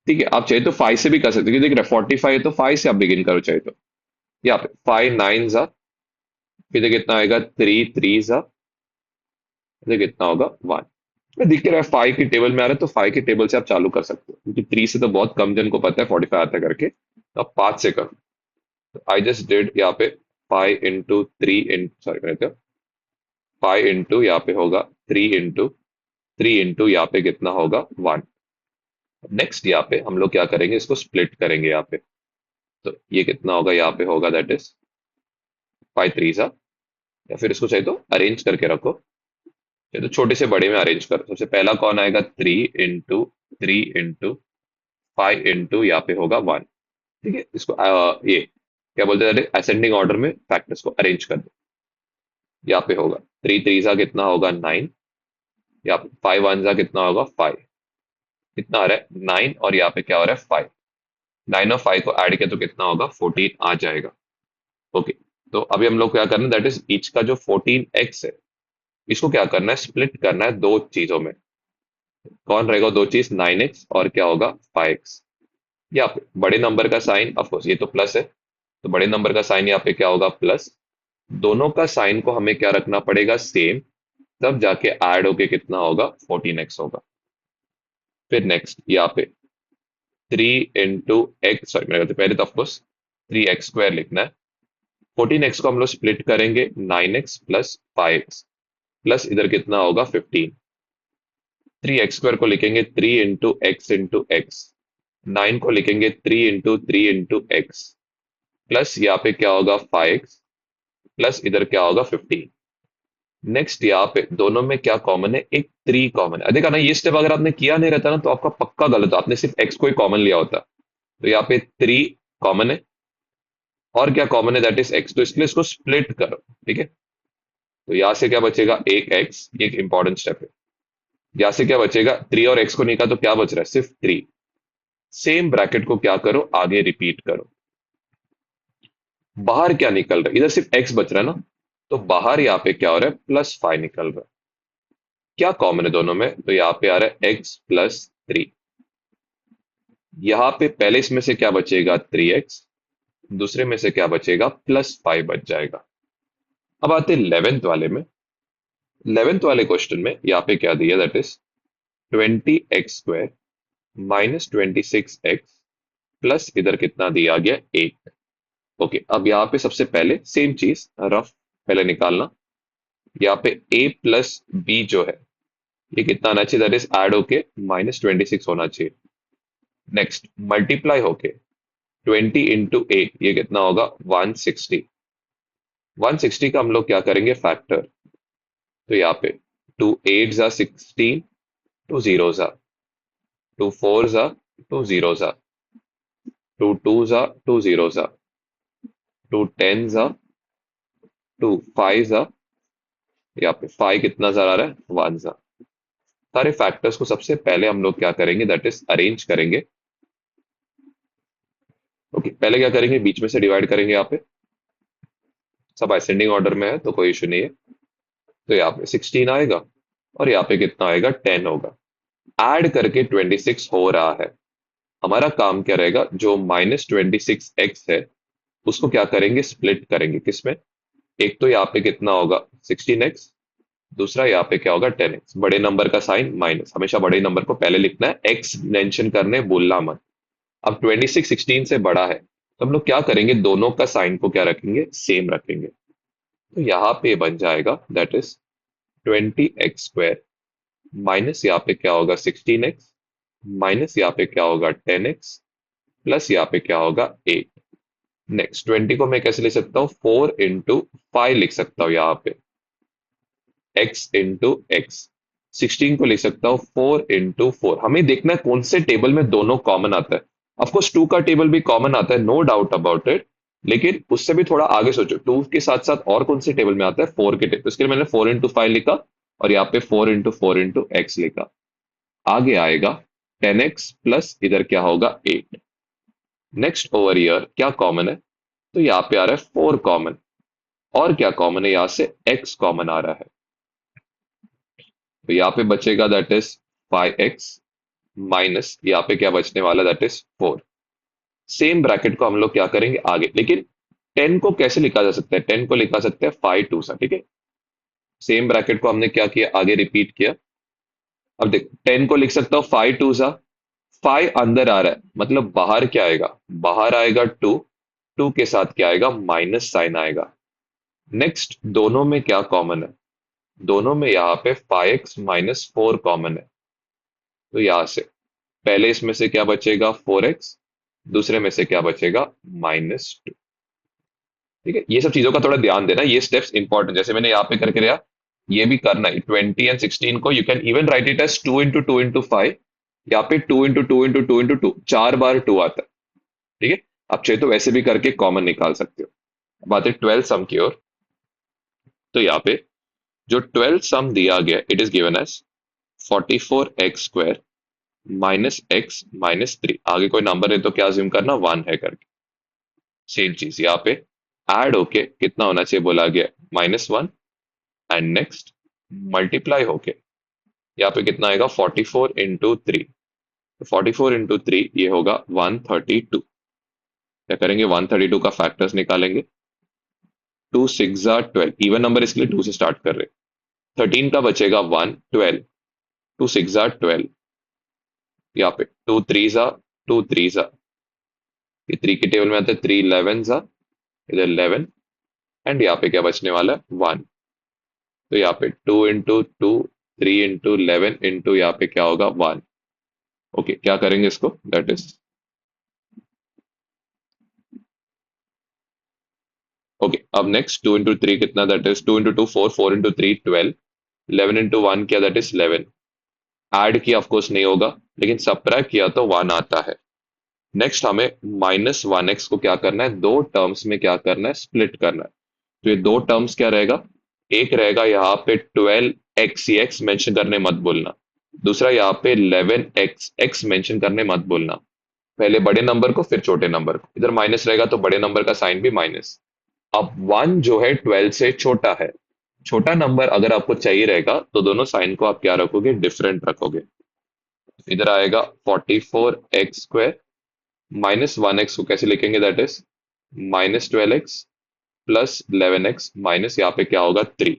ठीक है, आप चाहे तो 5 से भी कर सकते हो, क्योंकि देख रहे 45 है तो 5 से आप बिगिन करो चाहे तो। यहाँ पे 5 9 जा, फिर ये कितना आएगा 3 3 जा, ये कितना होगा 1। दिख रहा है 5 की टेबल में आ रहा है, तो 5 की टेबल से आप चालू कर सकते हो, क्योंकि 3 से तो बहुत कम जन को पता है 45 आता है करके, तो आप 5 से करो। आई जस्ट डिड यहाँ पे 5 इंटू 3 सॉरी कहते हो 5 इंटू यहाँ पे होगा 3 इंटू यहाँ पे कितना होगा 1। नेक्स्ट यहाँ पे हम लोग क्या करेंगे, इसको स्प्लिट करेंगे यहाँ पे। तो ये कितना होगा, यहाँ पे होगा दैट इज 5 3 सा, या फिर इसको चाहिए तो अरेंज करके रखो, चाहिए तो छोटे से बड़े में अरेंज करो। सबसे पहला कौन आएगा, 3 इंटू 3 इंटू 5 इंटू यहाँ पे होगा 1। ठीक है, इसको ये क्या बोलते हैं, असेंडिंग ऑर्डर में फैक्टर्स को अरेंज कर दो। यहाँ पे होगा 3 3 सा कितना होगा 9, यहाँ पे 5 1 सा कितना होगा 5, कितना आ रहा है 9, और यहाँ पे क्या हो रहा है 5। 9 और 5 को ऐड किया तो कितना होगा 14 आ जाएगा। ओके, तो अभी हम लोग क्या करना है, दैट इज ईच का जो 14x है, इसको क्या करना है, स्प्लिट करना है दो चीजों में। कौन रहेगा दो चीज, 9x और क्या होगा 5x। यहाँ पे बड़े नंबर का साइन, ऑफकोर्स ये तो प्लस है, तो बड़े नंबर का साइन यहाँ पे क्या होगा प्लस। दोनों का साइन को हमें क्या रखना पड़ेगा सेम, तब जाके ऐड होके कितना होगा 14x होगा। फिर नेक्स्ट यहाँ पे 3 इंटू x, सॉरी मेरे पहले तो ऑफकोर्स 3x² लिखना है। 14x को हम लोग स्प्लिट करेंगे 9x प्लस 5x प्लस इधर कितना होगा 15। 3x² को लिखेंगे 3 इंटू x, 9 को लिखेंगे 3 इंटू 3 इंटू x प्लस यहाँ पे क्या होगा 5x प्लस इधर क्या होगा 15। नेक्स्ट यहाँ पे दोनों में क्या कॉमन है, एक 3 कॉमन है। देखा ना, ये स्टेप अगर आपने किया नहीं रहता ना तो आपका पक्का गलत, आपने सिर्फ x को ही कॉमन लिया होता। तो यहाँ पे 3 कॉमन है, और क्या कॉमन है, दैट इज x, तो इसलिए इसको स्प्लिट करो। ठीक है, तो यहाँ से क्या बचेगा, एक x, ये एक इंपॉर्टेंट स्टेप है। यहाँ से क्या बचेगा, 3 और x को निकाला तो क्या बच रहा है, सिर्फ 3। सेम ब्रैकेट को क्या करो, आगे रिपीट करो। बाहर क्या निकल रहा है, इधर सिर्फ x बच रहा है ना, तो बाहर यहाँ पे क्या हो रहा है, +5 निकल रहा है। क्या कॉमन है दोनों में, तो यहाँ पे आ रहा है x+3। यहाँ पे पहले इसमें से क्या बचेगा 3x, दूसरे में से क्या बचेगा +5 बच जाएगा। अब आते हैं 11th वाले में। 11th वाले क्वेश्चन में यहाँ पे क्या दिया, that is 20x² -26x plus इधर कितना दिया गया 8। ओके, अब यहाँ पे सबसे पहले सेम चीज रफ पहले निकालना। यहाँ पे a प्लस बी जो है ये कितना आना चाहिए, दैट इज ऐड होके -26 होना चाहिए। नेक्स्ट मल्टीप्लाई होके 20 इंटू 8, ये कितना होगा 160। 160 का हम लोग क्या करेंगे फैक्टर, तो यहाँ पे 2 8 जा 16, 2 0 जा 2 4 जा 2 0 जा 2 2 जा 2 0 जा 2 10 जा 2 5 जा, यहाँ पे 5 कितना जा आ रहा है 1 जा। सारे फैक्टर्स को सबसे पहले हम लोग क्या करेंगे, दैट इज अरेंज करेंगे। ओके, पहले क्या करेंगे, बीच में से डिवाइड करेंगे। यहाँ पे सब असेंडिंग ऑर्डर में है तो कोई इशू नहीं है। तो यहाँ पे 16 आएगा और यहाँ पे कितना आएगा, 10 होगा। ऐड करके 26 हो रहा है। हमारा काम क्या रहेगा, जो -26x है उसको क्या करेंगे, स्प्लिट करेंगे किसमें। एक तो यहाँ पे कितना होगा 16x, दूसरा यहाँ पे क्या होगा 10x। बड़े नंबर का साइन माइनस, हमेशा बड़े नंबर को पहले लिखना है, एक्स मेंशन करने भूलना मत। अब 26 16 से बड़ा है तो हम लोग क्या करेंगे, दोनों का साइन को क्या रखेंगे, सेम रखेंगे। तो यहाँ पे बन जाएगा दैट इज 20x² माइनस यहाँ पे क्या होगा 16x, माइनस यहाँ पे क्या होगा 10x, प्लस यहाँ पे क्या होगा 8। नेक्स्ट 20 को मैं कैसे लिख सकता हूँ, 4 × 5 लिख सकता हूँ यहाँ पे, x × x। 16 को लिख सकता हूँ 4 × 4। हमें देखना है कौन से टेबल में दोनों कॉमन आता है। ऑफकोर्स 2 का टेबल भी कॉमन आता है, नो डाउट अबाउट इट। लेकिन उससे भी थोड़ा आगे सोचो, 2 के साथ साथ और कौन से टेबल में आता है, 4 के टेबल। तो इसके लिए मैंने 4 × 5 लिखा और यहाँ पे 4 × 4 × x लिखा। आगे आएगा 10x प्लस इधर क्या होगा 8। नेक्स्ट ओवर ईयर क्या कॉमन है, तो यहाँ पे आ रहा है 4 कॉमन। और क्या कॉमन है, यहाँ से x कॉमन आ रहा है। तो यहाँ पे बचेगा दैट इज 5x माइनस यहाँ पे क्या बचने वाला, दैट इज 4। सेम ब्रैकेट को हम लोग क्या करेंगे आगे, लेकिन 10 को कैसे लिखा जा सकता है, 10 को लिखा सकते हैं 5 2 सा, ठीक है। सेम ब्रैकेट को हमने क्या किया, आगे रिपीट किया। अब देख 10 को लिख सकता हूँ 5 2 सा, 5 अंदर आ रहा है मतलब बाहर क्या आएगा, बाहर आएगा 2। 2 के साथ क्या आएगा, माइनस साइन आएगा। नेक्स्ट दोनों में क्या कॉमन है, दोनों में यहाँ पे 5x - 4 कॉमन है। तो यहां से पहले इसमें से क्या बचेगा 4x, दूसरे में से क्या बचेगा -2। ठीक है, ये सब चीजों का थोड़ा ध्यान देना, ये स्टेप्स इंपॉर्टेंट, जैसे मैंने यहाँ पे करके रहा, ये भी करना है। 20 और 16 को you can even write it as 2 × 2 × 5। यहाँ पे 2 × 2 × 2 × 2 4 बार 2 आता है। ठीक है, आप चाहे तो वैसे भी करके कॉमन निकाल सकते हो। बात है 12 सम की ओर। तो यहाँ पे जो 12 सम दिया गया, it is given as 44x² -x - 3। आगे कोई नंबर है तो क्या अज्यूम करना, 1 है करके। सेम चीज यहाँ पे ऐड होके कितना होना चाहिए बोला गया, -1। एंड नेक्स्ट मल्टीप्लाई होके यहाँ पे कितना आएगा 44 × 3। तो 44 × 3 ये होगा 132। क्या करेंगे, 132 का फैक्टर्स निकालेंगे। 2 6 12, इवन नंबर इसके लिए 2 से स्टार्ट कर रहे। 13 का बचेगा 1, 12। 2 6 12, यहाँ पे 2 3 2 3 ये 3 के टेबल में आता है, 3 11 इधर 11। एंड यहाँ पे क्या बचने वाला है 1। तो यहाँ पे 2 × 2, 3 × 11 इंटू यहाँ पे क्या होगा 1। ओके, क्या करेंगे इसको, दैट इज ओके। अब नेक्स्ट 2 × 3 कितना, दैट इज 2 × 2 4, 4 × 3 12, 11 × 1 क्या, दैट इज 11। ऐड किया ऑफकोर्स नहीं होगा, लेकिन सब्ट्रैक्ट किया तो 1 आता है। नेक्स्ट हमें -1x को क्या करना है, दो टर्म्स में क्या करना है, स्प्लिट करना है। तो ये दो टर्म्स क्या रहेगा, एक रहेगा यहाँ पे 12x, ये x मेंशन करने मत बोलना। दूसरा यहाँ पे 11x, x मेंशन करने मत बोलना। पहले बड़े नंबर को फिर छोटे नंबर को, इधर माइनस रहेगा तो बड़े नंबर का साइन भी माइनस। अब 1 जो है 12 से छोटा है। छोटा नंबर अगर आपको चाहिए रहेगा तो दोनों साइन को आप क्या रखोगे, डिफरेंट रखोगे। इधर आएगा 44x² -1x को कैसे लिखेंगे, that is -12x plus 11x minus यहाँ पे क्या होगा 3।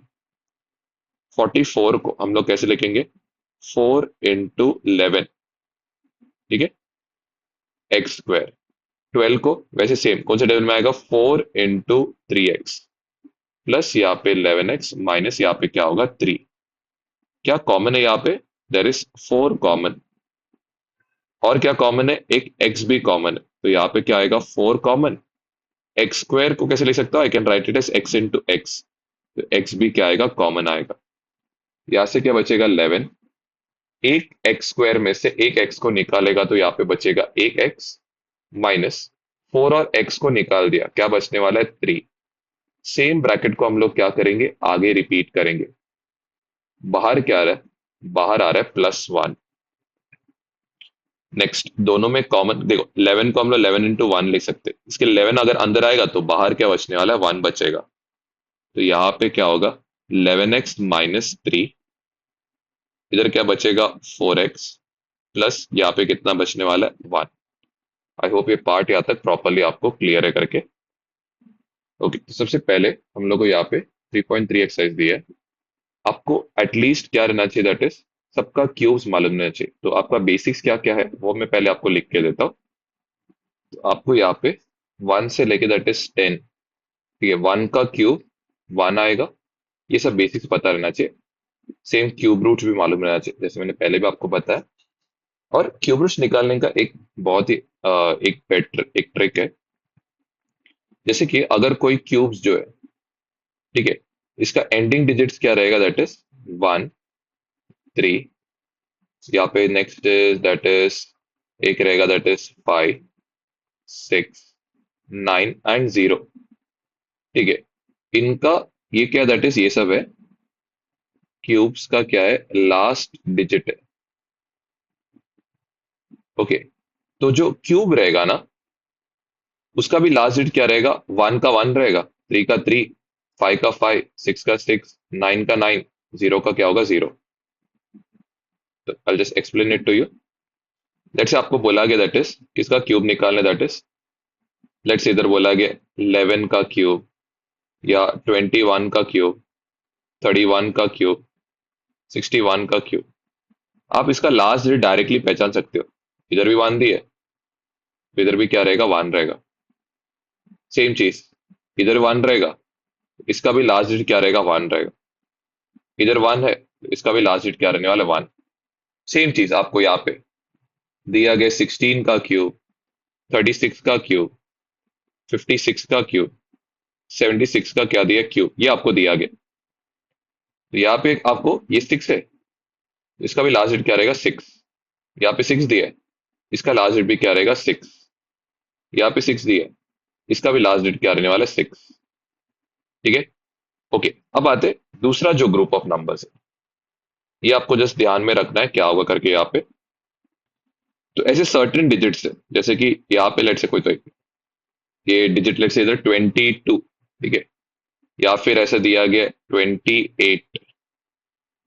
44 को हम लोग कैसे लिखेंगे, 4 × 11, ठीक है, x²। 12 को वैसे सेम कौन से टेबल में आएगा, 4 × 3x प्लस यहाँ पे 11x माइनस यहाँ पे क्या होगा 3। क्या कॉमन है यहाँ पे, देर इज 4 कॉमन। और क्या कॉमन है, एक x भी कॉमन है। तो यहाँ पे क्या आएगा 4 कॉमन। x² को कैसे लिख सकता हूँ, I can write it as x × x। तो x भी क्या आएगा, कॉमन आएगा। यहाँ से क्या बचेगा 11। एक x² में से एक x को निकालेगा तो यहाँ पे बचेगा एक x माइनस 4 और x को निकाल दिया, क्या बचने वाला है 3। सेम ब्रैकेट को हम लोग क्या करेंगे, आगे रिपीट करेंगे। बाहर क्या आ रहा है, बाहर आ रहा है +1। नेक्स्ट दोनों में कॉमन देखो, 11 को हम लोग 11 × 1 लिख सकते हैं। इसके 11 अगर अंदर आएगा तो बाहर क्या बचने वाला है, 1 बचेगा। तो यहाँ पे क्या होगा, 11x - 3, इधर क्या बचेगा 4x, प्लस यहाँ पे कितना बचने वाला है 1। आई होप ये पार्ट यहाँ तक प्रॉपरली आपको क्लियर है करके। ओके, तो सबसे पहले हम लोग को यहाँ पे 3.3 एक्सरसाइज दी है। आपको एटलीस्ट क्या रहना चाहिए, दैट इज सबका क्यूब्स मालूम रहना चाहिए। तो आपका बेसिक्स क्या क्या है वो मैं पहले आपको लिख के देता हूँ। तो आपको यहाँ पे 1 से लेके दैट इज 10, ठीक है, 1 का क्यूब 1 आएगा। ये सब बेसिक्स पता रहना चाहिए। सेम क्यूब रूट भी मालूम रहना चाहिए, जैसे मैंने पहले भी आपको बताया। और क्यूब रूट निकालने का एक बहुत ही एक ट्रिक है। जैसे कि अगर कोई क्यूब्स जो है, ठीक है, इसका एंडिंग डिजिट्स क्या रहेगा, दैट इज 1, 3। यहाँ पे नेक्स्ट इज दैट इज एक रहेगा दैट इज 5, 6, 9 एंड 0, ठीक है। इनका ये क्या दैट इज ये सब है, क्यूब्स का क्या है, लास्ट डिजिट है। ओके, तो जो क्यूब रहेगा ना, उसका भी लास्ट डिजिट क्या रहेगा, 1 का 1 रहेगा, 3 का 3, 5 का 5, 6 का 6, 9 का 9, 0 का क्या होगा 0। तो I just explain it to you. Let's say आपको बोला गया दैट इज किसका क्यूब निकालना, दैट इज लेट्स इधर बोला गया 11 का क्यूब, या 21 का क्यूब, 31 का क्यूब, 61 का क्यूब। आप इसका लास्ट डिजिट डायरेक्टली पहचान सकते हो। इधर भी 1 दी है, तो इधर भी क्या रहेगा 1 रहेगा। सेम चीज, इधर 1 रहेगा, इसका भी लास्ट डिजिट क्या रहेगा 1 रहेगा। इधर 1 है, तो इसका भी लास्ट डिजिट क्या रहने वाला 1। सेम चीज आपको यहाँ पे दिया गया 16 का क्यूब, 36 का क्यूब, 56 का क्यूब, 76 का क्या दिया क्यूब, ये आपको दिया गया। तो यहाँ पे आपको ये 6 है, इसका भी लास्ट डिजिट क्या रहेगा 6। यहाँ पे 6 दिया है, इसका लास्ट डिजिट भी क्या रहेगा 6। यहाँ पे 6 दिया है, इसका भी लास्ट डिजिट क्या रहने वाला है 6, ठीक है। ओके, अब आते हैं दूसरा जो ग्रुप ऑफ नंबर्स है। ये आपको जस्ट ध्यान में रखना है क्या होगा करके यहाँ पे। तो ऐसे सर्टेन डिजिट्स है, जैसे कि यहाँ पे लेट से कोई तो ये डिजिट लेट से इधर 22, ठीक है, या फिर ऐसा दिया गया 28,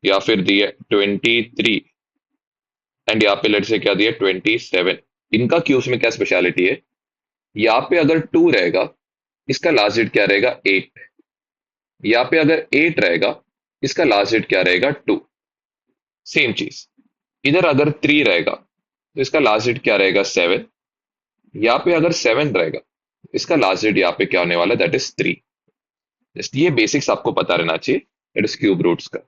या फिर दिया 23, एंड यहाँ पे लेट से क्या दिया 27। इनका क्यूब्स में क्या स्पेशलिटी है, यहाँ पे अगर 2 रहेगा, इसका लास्ट डिजिट क्या रहेगा 8। यहाँ पे अगर 8 रहेगा, इसका लास्ट डिजिट क्या रहेगा 2। सेम चीज, इधर अगर 3 रहेगा, तो इसका लास्ट डिजिट क्या रहेगा 7। यहाँ पे अगर 7 रहेगा, इसका लास्ट डिजिट यहाँ पे क्या होने वाला है, दैट इज 3। जस्ट ये बेसिक्स आपको पता रहना चाहिए, दैट इज क्यूब रूट्स का।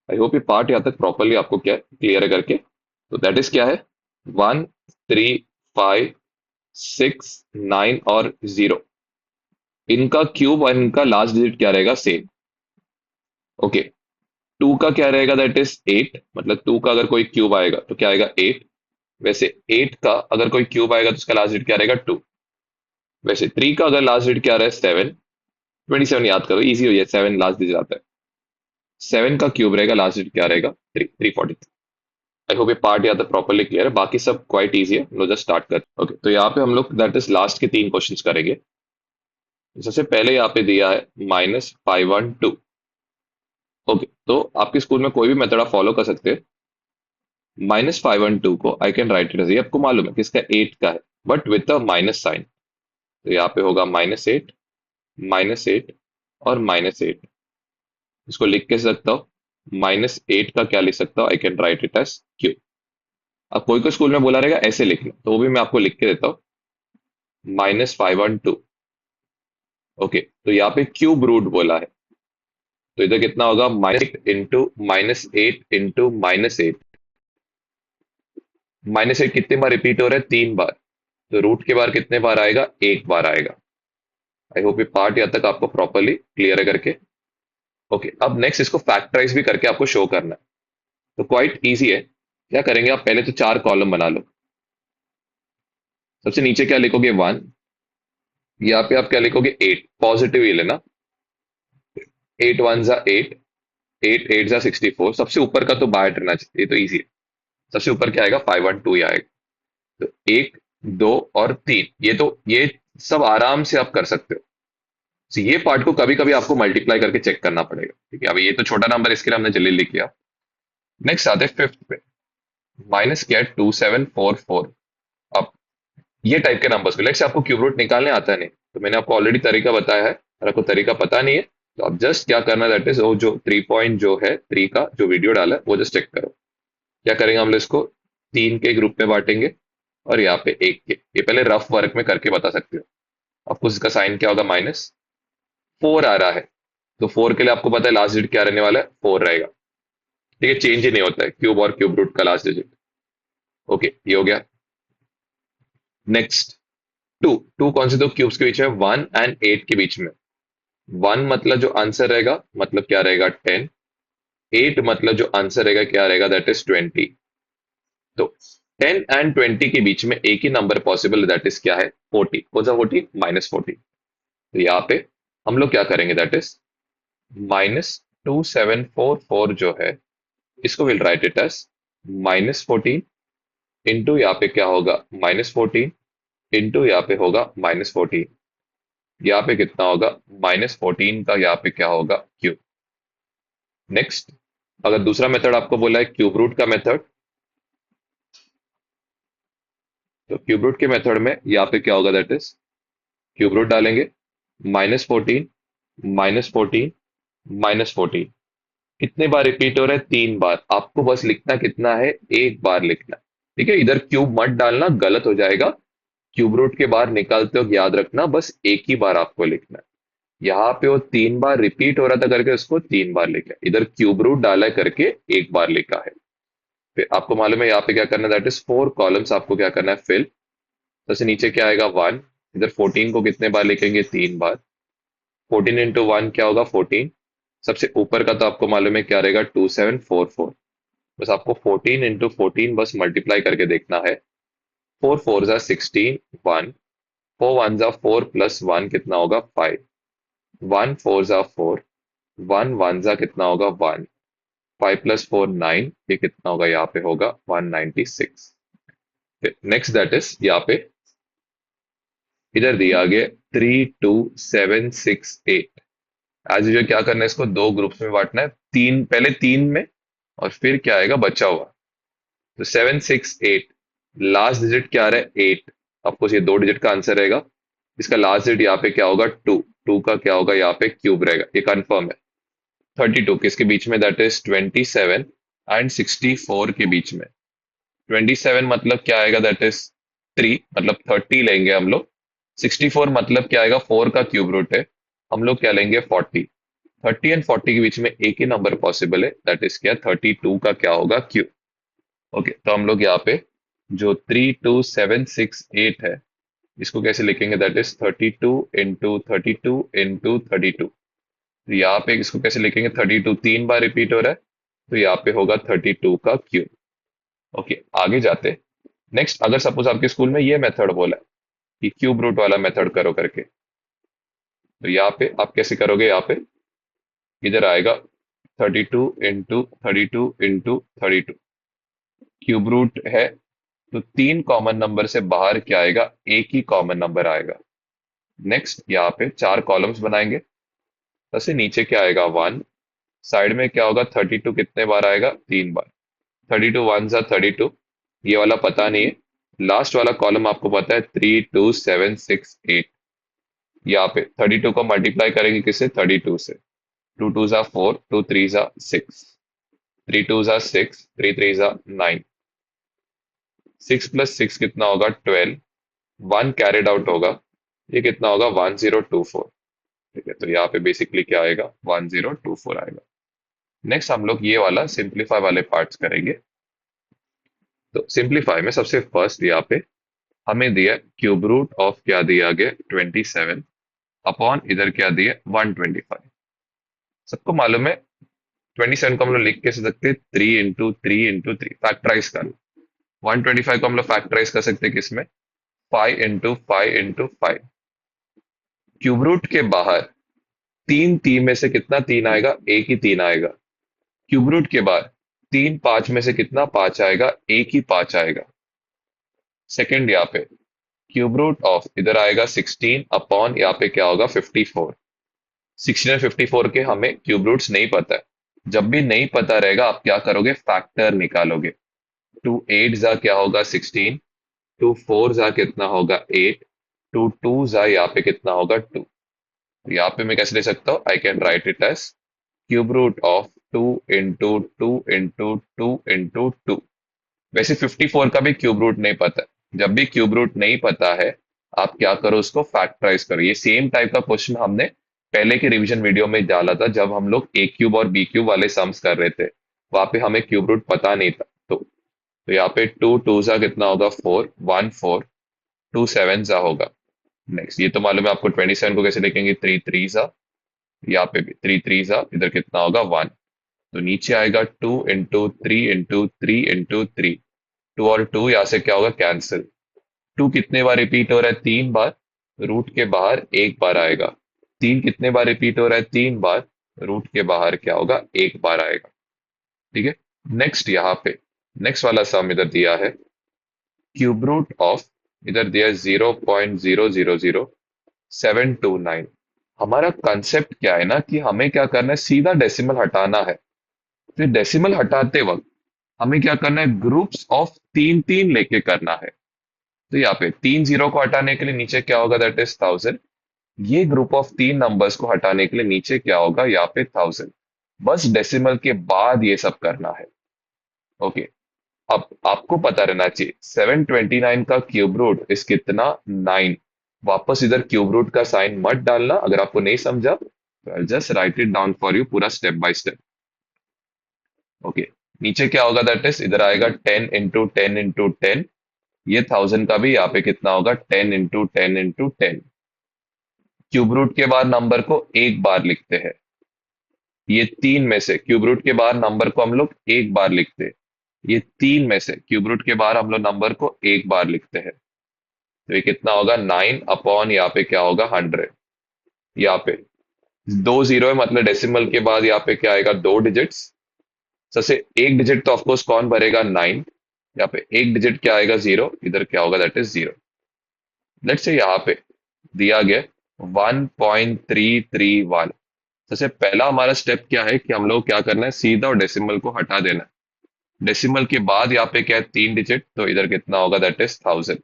आई होप ये पार्ट यहाँ तक प्रॉपरली आपको क्या क्लियर है करके। तो दैट इज क्या है, 1, 3, 5, 6, 9 और 0, इनका क्यूब और इनका लास्ट डिजिट क्या रहेगा सेम। ओके, 2 का क्या रहेगा, दैट इज 8, मतलब 2 का अगर कोई क्यूब आएगा तो क्या आएगा 8। वैसे 8 का अगर कोई क्यूब आएगा तो उसका लास्ट डिजिट क्या रहेगा 2। वैसे 3 का अगर लास्ट डिजिट क्या रहा है 7, 27 याद करो, इजी हो जाए, 7 लास्ट डिजिट आता है। 7 का क्यूब रहेगा, लास्ट डिजिट क्या रहेगा 3, 343। आई होप ये पार्ट याद प्रॉपरली क्लियर है, बाकी सब क्वाइट इजी है, लो जस्ट स्टार्ट कर। ओके, तो यहाँ पे हम लोग दैट इज लास्ट के 3 क्वेश्चंस करेंगे। सबसे पहले यहाँ पे दिया है -512। ओके, तो आपके स्कूल में कोई भी मेथड आप फॉलो कर सकते हैं। -512 को I can write it as, ये आपको मालूम है कि इसका 8 का है, but with a minus sign. तो यहाँ पे होगा -8, -8 और -8। इसको लिख के सकता हूँ, -8 का क्या लिख सकता हूँ, I can write it as cube. अब कोई कोई स्कूल में बोला रहेगा ऐसे लिखना, तो वो भी मैं आपको लिख के देता हूँ, -512। ओके, तो यहाँ पे क्यूब रूट बोला है, तो इधर कितना होगा, -8 -8 कितने बार रिपीट हो रहा है, 3 बार। तो रूट के बार कितने बार आएगा, 1 बार आएगा। आई होप ये पार्ट यहाँ तक आपको प्रॉपरली क्लियर है करके। ओके, अब नेक्स्ट इसको फैक्टराइज भी करके आपको शो करना है। तो क्वाइट इजी है, क्या करेंगे आप, पहले तो 4 कॉलम बना लो। सबसे नीचे क्या लिखोगे 1, यहाँ पे आप क्या लिखोगे 8, पॉजिटिव ही लेना, 8 1 8, 8 8 जा 64, सबसे ऊपर का तो बाहर रहना चाहिए, ये तो इजी है। सबसे ऊपर क्या आएगा, 512 ही आएगा। तो एक, दो और तीन, ये सब आराम से आप कर सकते हो। So, ये पार्ट को कभी कभी आपको मल्टीप्लाई करके चेक करना पड़ेगा, ठीक है। अब ये तो छोटा नंबर, इसके लिए हमने जल्दी लिख लिया। नेक्स्ट आते हैं फिफ्थ पे। माइनस क्या है, 2744। अब ये टाइप के नंबर्स को, लेट्स से आपको क्यूब रूट निकालने आता नहीं, तो मैंने आपको ऑलरेडी तरीका बताया है, और आपको तरीका पता नहीं है तो आप जस्ट क्या करना, दैट इज वो जो 3 पॉइंट जो है 3 का जो वीडियो डाला है वो जस्ट चेक करो। क्या करेंगे, हम लोग इसको तीन के ग्रुप में बांटेंगे, और यहाँ पे एक के, ये पहले रफ वर्क में करके बता सकते हो। आपको इसका साइन क्या होगा, -4 आ रहा है, तो 4 के लिए आपको पता है लास्ट डिजिट क्या रहने वाला है, 4 रहेगा। ठीक है, चेंज ही नहीं होता है क्यूब और क्यूब रूट का लास्ट डिजिट। ओके, ये हो गया। नेक्स्ट, टू टू कौन से दो क्यूब्स के बीच में, 1 और 8 के बीच में। 1 मतलब जो आंसर रहेगा, मतलब क्या रहेगा, 10। 8 मतलब जो आंसर रहेगा क्या रहेगा, दैट इज 20। तो 10 और 20 के बीच में एक ही नंबर पॉसिबल, दैट इज क्या है, 40। कौन सा 40, -40। तो यहाँ पे हम लोग क्या करेंगे, दैट इज -2744 जो है, इसको will write it as -14 into, यहाँ पे क्या होगा, -14 इंटू, यहाँ पे होगा -14। यहाँ पे कितना होगा, -14 का यहाँ पे क्या होगा, क्यूब। नेक्स्ट, अगर दूसरा मेथड आपको बोला है क्यूब रूट का मेथड, तो क्यूब रूट के मेथड में यहाँ पे क्या होगा, दैट इज क्यूब रूट डालेंगे, -14 -14 -14। कितने बार रिपीट हो रहा है, 3 बार। आपको बस लिखना कितना है, एक बार लिखना है। ठीक है, इधर क्यूब मत डालना, गलत हो जाएगा। क्यूब रूट के बाहर निकालते हो याद रखना, बस एक ही बार आपको लिखना है। यहाँ पे वो 3 बार रिपीट हो रहा था करके उसको 3 बार लिखा है, इधर क्यूब रूट डाला है करके एक बार लिखा है। फिर आपको मालूम है यहाँ पे क्या करना है, दैट इज 4 कॉलम्स आपको क्या करना है, फिल। सबसे नीचे क्या आएगा, 1। इधर 14 को कितने बार लिखेंगे, 3 बार। 14 इंटू 1 क्या होगा, 14। सबसे ऊपर का तो आपको मालूम है क्या रहेगा, 2744। बस आपको 14 इंटू 14 बस मल्टीप्लाई करके देखना है। 4 4 जा 16, 1। 4 1 जा 4 प्लस 1 कितना होगा, 5। 1 4 जा 4, 1 1 जा कितना होगा, 1। 5 प्लस 4 9, ये कितना होगा, यहाँ पे होगा 196। नेक्स्ट दैट इज यहाँ पे इधर दिया गया 32768। आज जो क्या करना है, इसको दो ग्रुप्स में बांटना है, तीन पहले तीन में, और फिर क्या आएगा बचा हुआ। तो 768, लास्ट डिजिट क्या आ रहा है, 8। आपको ये दो डिजिट का आंसर रहेगा। इसका लास्ट डिजिट यहाँ पे क्या होगा, 2। 2 का क्या होगा, यहाँ पे क्यूब रहेगा, ये कंफर्म है। 32 किसके बीच में, दैट इज 27 और 64 के बीच में। 27 मतलब क्या आएगा, दैट इज 3, मतलब 30 लेंगे हम लोग। 64 मतलब क्या आएगा, 4 का क्यूब रूट है, हम लोग क्या लेंगे, 40। 30 और 40 के बीच में एक ही नंबर पॉसिबल है, दैट इज क्या, 32 का क्या होगा, क्यूब। ओके, तो हम लोग यहाँ पे जो 32768 है, इसको कैसे लिखेंगे, दैट इज 32 इंटू 32 इंटू 32। तो यहाँ पे इसको कैसे लिखेंगे, 32 3 बार रिपीट हो रहा है, तो यहाँ पे होगा 32 का क्यूब। ओके, आगे जाते। नेक्स्ट, अगर सपोज आपके स्कूल में ये मेथड बोला है कि क्यूब रूट वाला मेथड करो करके, तो यहाँ पे आप कैसे करोगे, यहाँ पे इधर आएगा 32 इंटू 32 इंटू 32। क्यूब रूट है, तो 3 कॉमन नंबर से बाहर क्या आएगा, एक ही कॉमन नंबर आएगा। नेक्स्ट, यहाँ पे 4 कॉलम्स बनाएंगे। सबसे नीचे क्या आएगा, 1। साइड में क्या होगा, 32 कितने बार आएगा, 3 बार। 32 1 जा 32, ये वाला पता नहीं है। लास्ट वाला कॉलम आपको पता है, 32768। यहाँ पे 32 को मल्टीप्लाई करेंगे किससे, 32 से। 2 2 जा 4, 2 3 जा 6, 3 2 जा 6, 3 3 जा 9। 6 प्लस 6 कितना होगा, 12। 1 कैरिड आउट होगा, ये कितना होगा, 1024। ठीक है, तो यहाँ पे बेसिकली क्या आएगा, 1024 आएगा। नेक्स्ट हम लोग ये वाला सिंप्लीफाई वाले पार्ट्स करेंगे। तो सिंप्लीफाई में सबसे फर्स्ट यहाँ पे हमें दिया क्यूब रूट ऑफ क्या दिया गया, 27 अपॉन इधर क्या दिया, 125। सबको मालूम है 27 को हम लोग लिख कैसे सकते हैं, 3 इंटू 3 फैक्टराइज कर। 125 को हम लोग फैक्टराइज कर सकते हैं किसमें, 5 इंटू 5 इंटू 5। क्यूब रूट के बाहर तीन तीन में से कितना तीन आएगा, एक ही तीन आएगा। क्यूब रूट के बाद तीन पांच में से कितना पांच आएगा, एक ही पांच आएगा। सेकंड यहाँ पे क्यूब रूट ऑफ इधर आएगा 16 अपॉन यहाँ पे क्या होगा 54। 16 और 54 के हमें क्यूब रूट्स नहीं पता है। जब भी नहीं पता रहेगा आप क्या करोगे, फैक्टर निकालोगे। टू एट जा क्या होगा 16, टू फोर जा कितना होगा 8, टू टू जा यहाँ पे कितना होगा 2। यहाँ पे मैं कैसे ले सकता हूँ, I can write it as cube root of 2 into two into two into two. वैसे 54 का भी क्यूब रूट नहीं पता है। जब भी क्यूब रूट नहीं पता है आप क्या करो, उसको फैक्टराइज करो। ये सेम टाइप का क्वेश्चन हमने पहले के रिवीजन वीडियो में डाला था, जब हम लोग ए क्यूब और बी क्यूब वाले सम्स कर रहे थे। वहां पे हमें क्यूब रूट पता नहीं था। तो यहाँ पे टू टू सा कितना होगा 4, 1 4, टू सेवन सा होगा। नेक्स्ट ये तो मालूम है आपको, 27 को कैसे लिखेंगे, थ्री थ्री सा, यहाँ पे भी थ्री थ्री सा, इधर कितना होगा 1। तो नीचे आएगा 2 इंटू 3 इंटू 3 इंटू 3। टू और टू यहाँ से क्या होगा, कैंसिल। टू कितने बार रिपीट हो रहा है, 3 बार। रूट के बाहर एक बार आएगा। तीन कितने बार रिपीट हो रहा है, 3 बार। रूट के बाहर क्या होगा, एक बार आएगा। ठीक है। नेक्स्ट यहाँ पे नेक्स्ट वाला सम इधर दिया है, क्यूब रूट ऑफ इधर दिया है 0.000729। हमारा कंसेप्ट क्या है ना, कि हमें क्या करना है, सीधा डेसिमल हटाना है। फिर डेसिमल हटाते वक्त हमें क्या करना है, ग्रुप्स ऑफ तीन तीन लेके करना है। तो यहाँ पे तीन जीरो को हटाने के लिए नीचे क्या होगा, दैट इज 1000। ये ग्रुप ऑफ तीन नंबर्स को हटाने के लिए नीचे क्या होगा, यहाँ पे 1000। बस डेसिमल के बाद ये सब करना है। ओके। अब आपको पता रहना चाहिए 729 का क्यूब रूट इस कितना, 9। वापस इधर क्यूब रूट का साइन मत डालना, अगर आपको नहीं समझा तो just right it down for you, पूरा स्टेप बाय स्टेप। ओके। नीचे क्या होगा, दैट इज इधर आएगा 10 इंटू 10 इंटू 10। ये 1000 का भी यहाँ पे कितना होगा, 10 इंटू 10 इंटू 10। क्यूब रूट के बाद नंबर को एक बार लिखते हैं। ये तीन में से क्यूब रूट के बाहर नंबर को हम लोग एक बार लिखते हैं। ये तीन में से क्यूब रूट के बाहर हम लोग नंबर को एक बार लिखते हैं। तो ये कितना होगा, 9 अपॉन यहाँ पे क्या होगा, 100। यहाँ पे दो जीरो है, मतलब डेसिमल के बाद यहाँ पे क्या आएगा, दो डिजिट्स। सबसे एक डिजिट तो ऑफकोर्स कौन भरेगा, 9। यहाँ पे एक डिजिट क्या आएगा, 0। इधर क्या होगा, दैट इज 0। लेट्स से यहाँ पे दिया गया 1.331। सबसे पहला हमारा स्टेप क्या है, कि हम लोग क्या करना है, सीधा और डेसिमल को हटा देना है। डेसिमल के बाद यहाँ पे क्या है, तीन डिजिट, तो इधर कितना होगा, दैट इज 1000।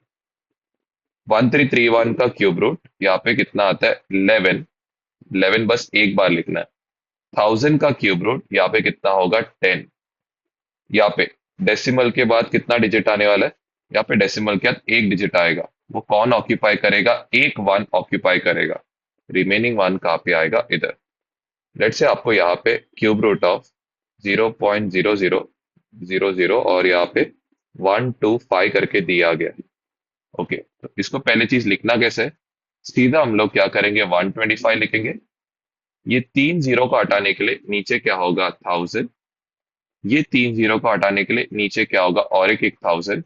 1331 का क्यूब रूट यहाँ पे कितना आता है, 11। 11 बस एक बार लिखना है। 1000 का क्यूब रूट यहाँ पे कितना होगा, 10। यहाँ पे डेसिमल के बाद कितना डिजिट आने वाला है, यहाँ पे डेसिमल के बाद एक डिजिट आएगा। वो कौन ऑक्यूपाई करेगा, एक वन ऑक्यूपाई करेगा। रिमेनिंग वन कहाँ पे आएगा, इधर। लेट से आपको यहाँ पे क्यूब रूट ऑफ 0.0000 और यहाँ पे 125 करके दिया गया। ओके, तो इसको पहले चीज लिखना कैसे है, सीधा हम लोग क्या करेंगे, 125 लिखेंगे। ये तीन जीरो को हटाने के लिए नीचे क्या होगा, 1000। ये तीन जीरो को हटाने के लिए नीचे क्या होगा, और एक एक 1000।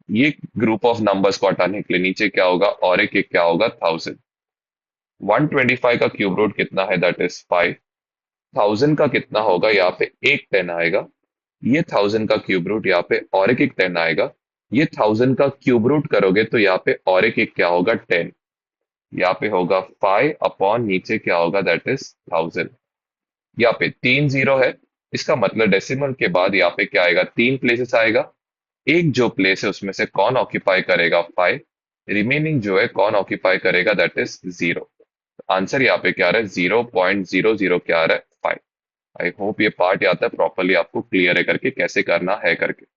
ये ग्रुप ऑफ नंबर्स को हटाने के लिए नीचे क्या होगा, और एक एक क्या होगा, 1000। 125 का क्यूब रूट कितना है, दैट इज 5। 1000 का कितना होगा, यहाँ पे एक 10 आएगा। ये 1000 का क्यूब रूट यहाँ पे और एक 10 आएगा। ये 1000 का क्यूब रूट करोगे तो यहाँ पे और एक क्या होगा, 10। यहाँ पे होगा 5 अपॉन नीचे क्या होगा, दैट इज 1000। यहाँ पे तीन जीरो है, इसका मतलब डेसिमल के बाद यहाँ पे क्या आएगा, तीन प्लेसेस आएगा। एक जो प्लेस है उसमें से कौन ऑक्यूपाई करेगा, 5। रिमेनिंग जो है कौन ऑक्यूपाई करेगा, दैट इज 0। आंसर यहाँ पे क्या आ रहा है, 0.00 क्या आ रहा है, 5। आई होप ये पार्ट आता है प्रॉपरली आपको क्लियर है करके, कैसे करना है करके।